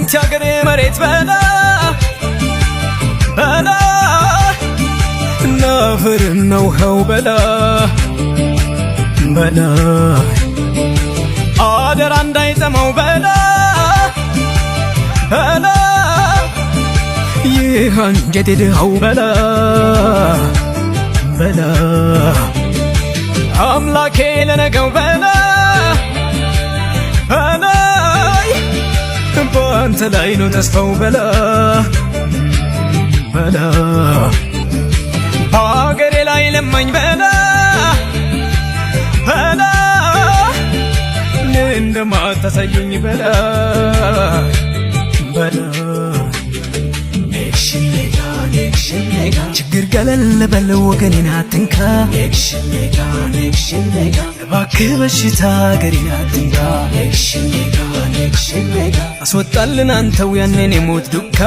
አንተ ያገሬ መሬት በላ በላ ናፍርና ውሃው በላ በላ አደራ እንዳይጠማው በላ በላ ይህ አንጀቴ ድሃው በላ በላ አምላኬ ለነገው በላ በላይ በአንተ ላይ ነው ተስፋው በላ በላ በአገሬ ላይ ለማኝ በላ በላ እንደማታሳዩኝ በላ በላ ችግር ገለል በል ወገኔን አትንካ እባክህ በሽታ አገሬን አትንካ አስወጣልን አንተው ያንን የሞት ዱካ